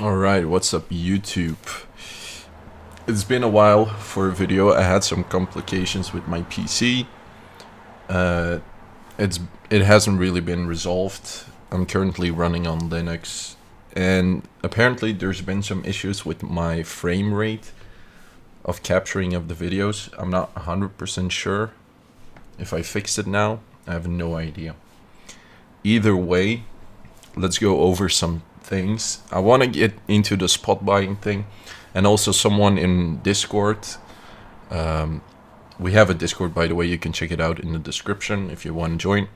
Alright, what's up YouTube? It's been a while for a video. I had some complications with my PC. Uh, it hasn't really been resolved. I'm currently running on Linux, and apparently there's been some issues with my frame rate of capturing of the videos. I'm not 100% sure if I fixed it now. I have no idea. Either way, let's go over some things. I want to get into the spot buying thing, and also someone in Discord. We have a Discord, by the way. You can check it out in the description if you want to join.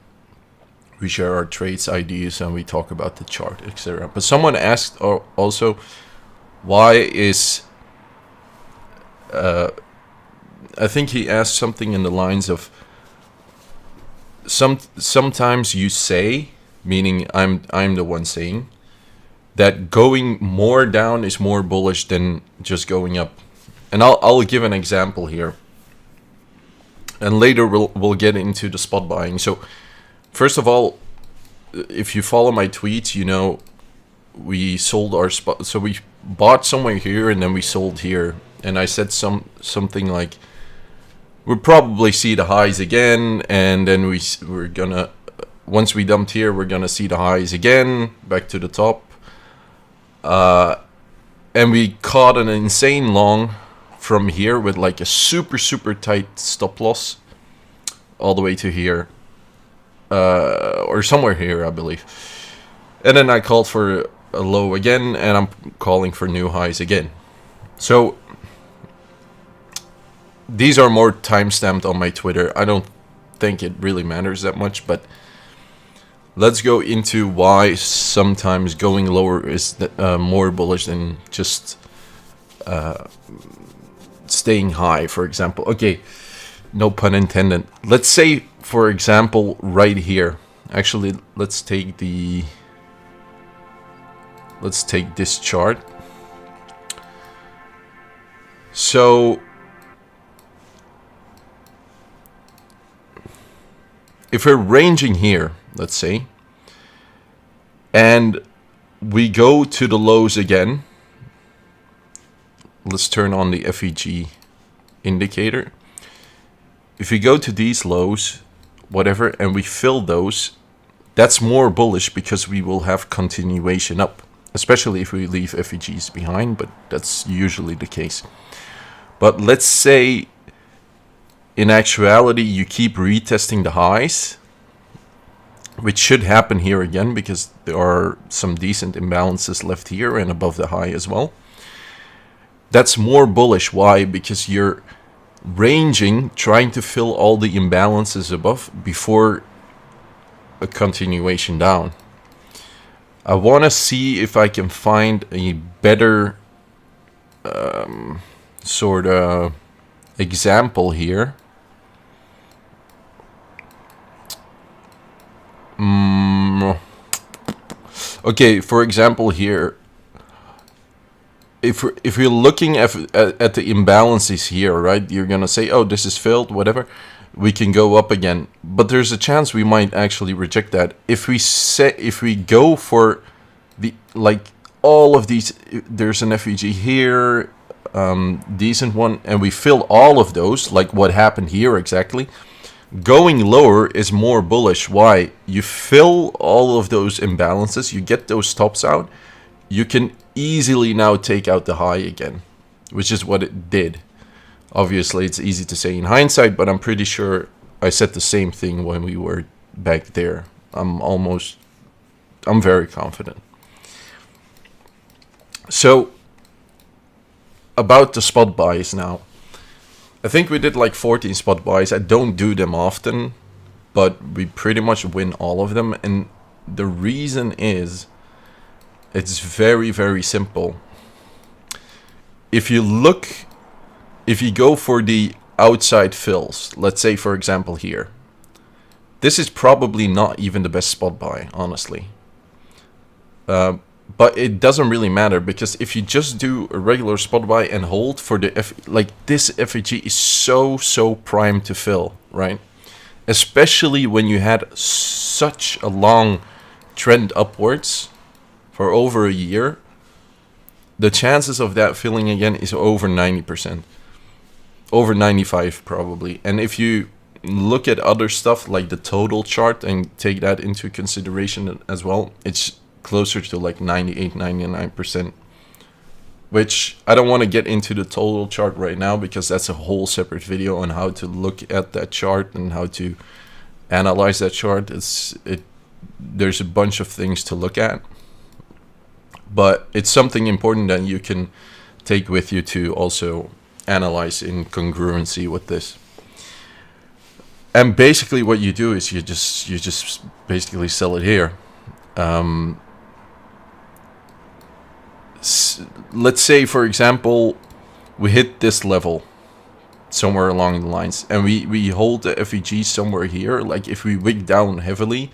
We share our trades, ideas, and we talk about the chart, etc. But someone asked also, why is I think he asked something in the lines of sometimes you say, meaning I'm the one saying, that going more down is more bullish than just going up. And I'll give an example here. And later we'll get into the spot buying. So first of all, if you follow my tweets, you know we sold our spot. So we bought somewhere here and then we sold here. And I said something like, we'll probably see the highs again, and then we're gonna, once we dumped here, we're gonna see the highs again, back to the top. And we caught an insane long from here with like a super tight stop loss all the way to here, or somewhere here, I believe. And then I called for a low again, and I'm calling for new highs again. So these are more time-stamped on my Twitter. I don't think it really matters that much, but let's go into why sometimes going lower is more bullish than just staying high, for example. Okay, no pun intended. Let's say, for example, right here. Actually, let's take this chart. So if we're ranging here, let's say, and we go to the lows again, let's turn on the FEG indicator. If we go to these lows, whatever, and we fill those, that's more bullish because we will have continuation up, especially if we leave FEGs behind, but that's usually the case. But let's say in actuality you keep retesting the highs, which should happen here again because there are some decent imbalances left here and above the high as well. That's more bullish. Why? Because you're ranging, trying to fill all the imbalances above before a continuation down. I want to see if I can find a better sort of example here. Okay, for example here, if we're looking at the imbalances here, right, you're gonna say, oh, this is filled, whatever, we can go up again, but there's a chance we might actually reject that. If we go for the, like, all of these, there's an FEG here, decent one, and we fill all of those, like what happened here exactly, going lower is more bullish. Why? You fill all of those imbalances, you get those stops out, you can easily now take out the high again, which is what it did. Obviously, it's easy to say in hindsight, but I'm pretty sure I said the same thing when we were back there. I'm very confident. So, about the spot buys now. I think we did like 14 spot buys. I don't do them often, but we pretty much win all of them. And the reason is, it's very simple. If you go for the outside fills, let's say for example here, this is probably not even the best spot buy, honestly. But it doesn't really matter, because if you just do a regular spot buy and hold for the like this FEG is so primed to fill, right? Especially when you had such a long trend upwards for over a year. the chances of that filling again is over 90%, over 95 probably. And if you look at other stuff like the total chart and take that into consideration as well, it's closer to like 98, 99%, which I don't want to get into the total chart right now because that's a whole separate video on how to look at that chart and how to analyze that chart. There's a bunch of things to look at, but it's something important that you can take with you to also analyze in congruency with this. And basically what you do is you just basically sell it here. Let's say, for example, we hit this level somewhere along the lines, and we hold the FEG somewhere here. Like if we wick down heavily,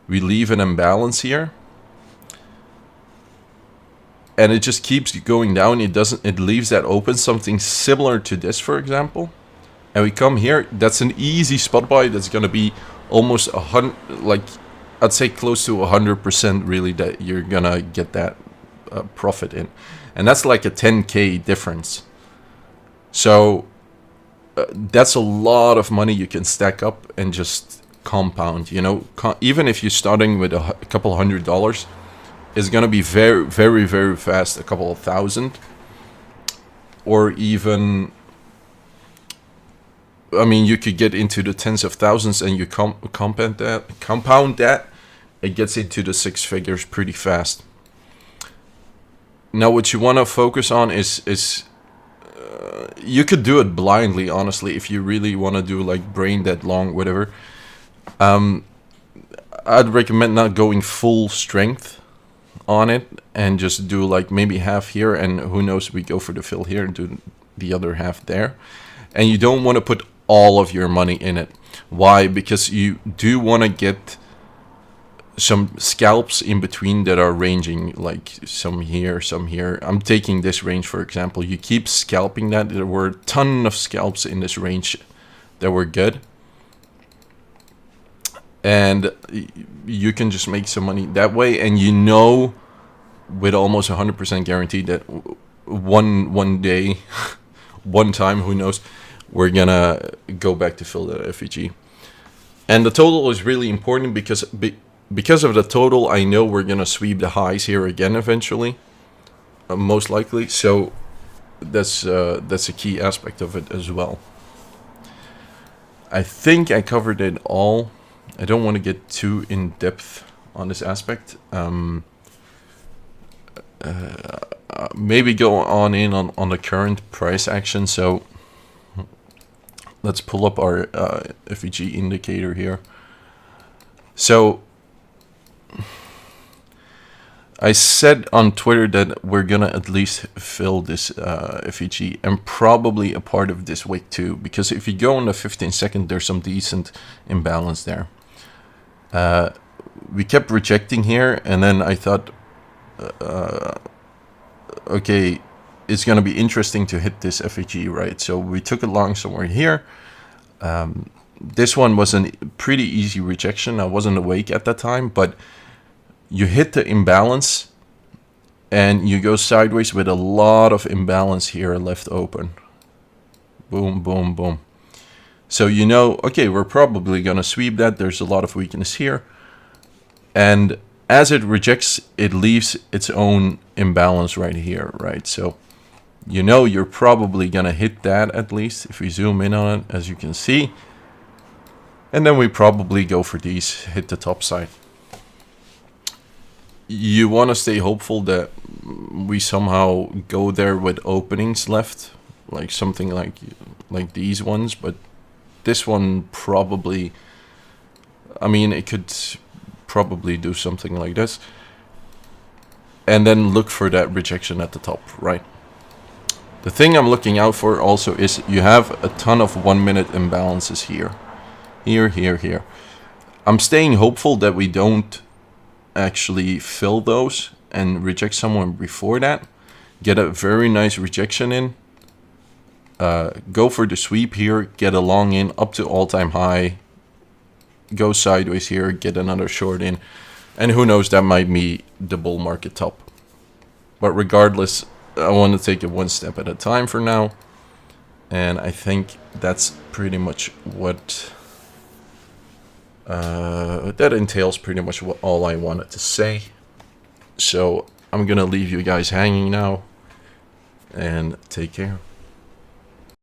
we leave an imbalance here, and it just keeps going down. It leaves that open, something similar to this, for example. And we come here. That's an easy spot buy. That's gonna be almost 100, like I'd say close to 100% really, that you're gonna get that profit in, and that's like a 10K difference. So that's a lot of money you can stack up and just compound. You know, even if you're starting with a couple $100, it's gonna be very, very, very fast, a couple of thousand, or even, I mean, you could get into the tens of thousands, and you compound that, it gets into the six figures pretty fast. Now, what you want to focus on is you could do it blindly, honestly, if you really want to do like brain dead long, whatever. I'd recommend not going full strength on it and just do like maybe half here, and who knows, we go for the fill here and do the other half there. And you don't want to put all of your money in it. Why? Because you do want to get some scalps in between that are ranging, like some here, some here. I'm taking this range, for example. You keep scalping that. There were a ton of scalps in this range that were good, and you can just make some money that way. And you know, with almost 100% guarantee that one day, one time, who knows, we're gonna go back to fill that FEG. And the total is really important because of the total, I know we're gonna sweep the highs here again eventually, most likely. So that's a key aspect of it as well. I think I covered it all. I don't want to get too in depth on this aspect. Maybe go on the current price action. So let's pull up our FEG indicator here. So I said on Twitter that we're gonna at least fill this FEG and probably a part of this wick too, because if you go on the 15-second, there's some decent imbalance there. We kept rejecting here, and then I thought, okay, it's gonna be interesting to hit this FEG, right? So we took it long somewhere here. This one was a pretty easy rejection. I wasn't awake at that time, but you hit the imbalance and you go sideways with a lot of imbalance here left open. Boom, boom, boom. So you know, okay, we're probably going to sweep that. There's a lot of weakness here. And as it rejects, it leaves its own imbalance right here, right? So you know you're probably going to hit that at least if we zoom in on it, as you can see. And then we probably go for these, hit the top side. You want to stay hopeful that we somehow go there with openings left, like something like these ones. But this one probably, I mean, it could probably do something like this. And then look for that rejection at the top, right? The thing I'm looking out for also is you have a ton of 1 minute imbalances here. Here, here, here. I'm staying hopeful that we don't actually fill those and reject someone before that. Get a very nice rejection in. Go for the sweep here. Get a long in up to all-time high. Go sideways here. Get another short in. And who knows, that might be the bull market top. But regardless, I want to take it one step at a time for now. And I think that's pretty much what that entails, pretty much what all I wanted to say. So I'm gonna leave you guys hanging now, and take care.